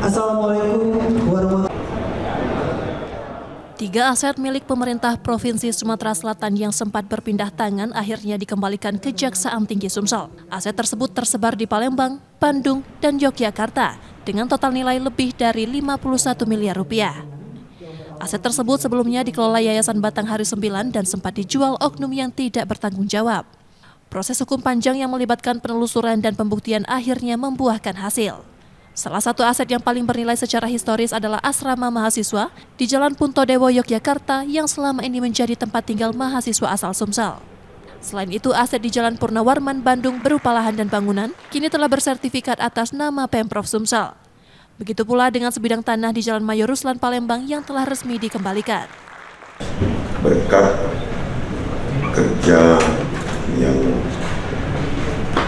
Assalamualaikum warahmatullahi. Tiga aset milik pemerintah Provinsi Sumatera Selatan yang sempat berpindah tangan akhirnya dikembalikan ke Kejaksaan Tinggi Sumsel. Aset tersebut tersebar di Palembang, Bandung, dan Yogyakarta dengan total nilai lebih dari 51 miliar rupiah. Aset tersebut sebelumnya dikelola Yayasan Batanghari 9 dan sempat dijual oknum yang tidak bertanggung jawab. Proses hukum panjang yang melibatkan penelusuran dan pembuktian akhirnya membuahkan hasil. Salah satu aset yang paling bernilai secara historis adalah asrama mahasiswa di Jalan Puntodewo, Yogyakarta yang selama ini menjadi tempat tinggal mahasiswa asal Sumsel. Selain itu, aset di Jalan Purnawarman, Bandung berupa lahan dan bangunan kini telah bersertifikat atas nama Pemprov Sumsel. Begitu pula dengan sebidang tanah di Jalan Mayor Ruslan, Palembang yang telah resmi dikembalikan. Berkat kerja yang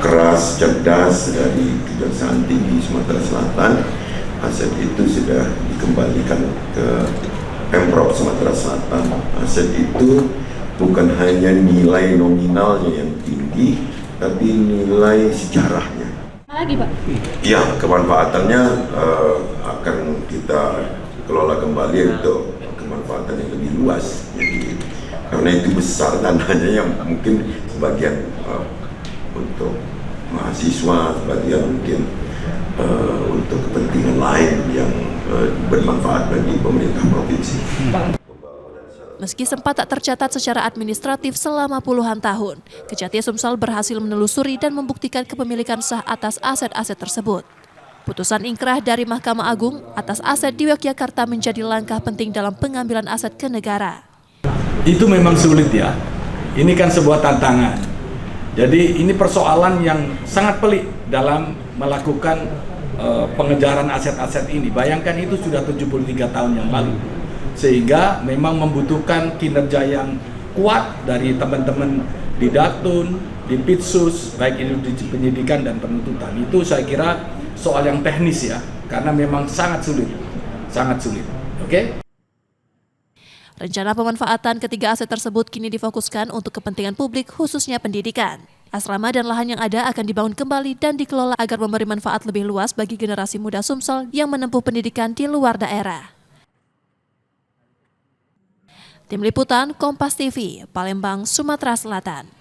keras, cerdas dari Kejaksaan Tinggi Sumatera Selatan, aset itu sudah dikembalikan ke Pemprov Sumatera Selatan. Aset itu bukan hanya nilai nominalnya yang tinggi, tapi nilai sejarahnya. Lagi, Pak? Ya, kemanfaatannya akan kita kelola kembali untuk kemanfaatan yang lebih luas. Jadi karena itu besar tanahnya yang mungkin sebagian untuk mahasiswa, sebagian mungkin untuk kepentingan lain yang bermanfaat bagi pemerintah provinsi. Meski sempat tak tercatat secara administratif selama puluhan tahun, Kejati Sumsel berhasil menelusuri dan membuktikan kepemilikan sah atas aset-aset tersebut. Putusan ingkrah dari Mahkamah Agung atas aset di Yogyakarta menjadi langkah penting dalam pengambilan aset ke negara. Itu memang sulit ya, ini kan sebuah tantangan. Jadi ini persoalan yang sangat pelik dalam melakukan pengejaran aset-aset ini. Bayangkan itu sudah 73 tahun yang lalu. Sehingga memang membutuhkan kinerja yang kuat dari teman-teman di Datun, di Pitsus, baik itu di penyidikan dan penuntutan. Itu saya kira soal yang teknis ya, karena memang sangat sulit. Oke? Rencana pemanfaatan ketiga aset tersebut kini difokuskan untuk kepentingan publik khususnya pendidikan. Asrama dan lahan yang ada akan dibangun kembali dan dikelola agar memberi manfaat lebih luas bagi generasi muda Sumsel yang menempuh pendidikan di luar daerah. Tim Liputan Kompas TV, Palembang, Sumatera Selatan.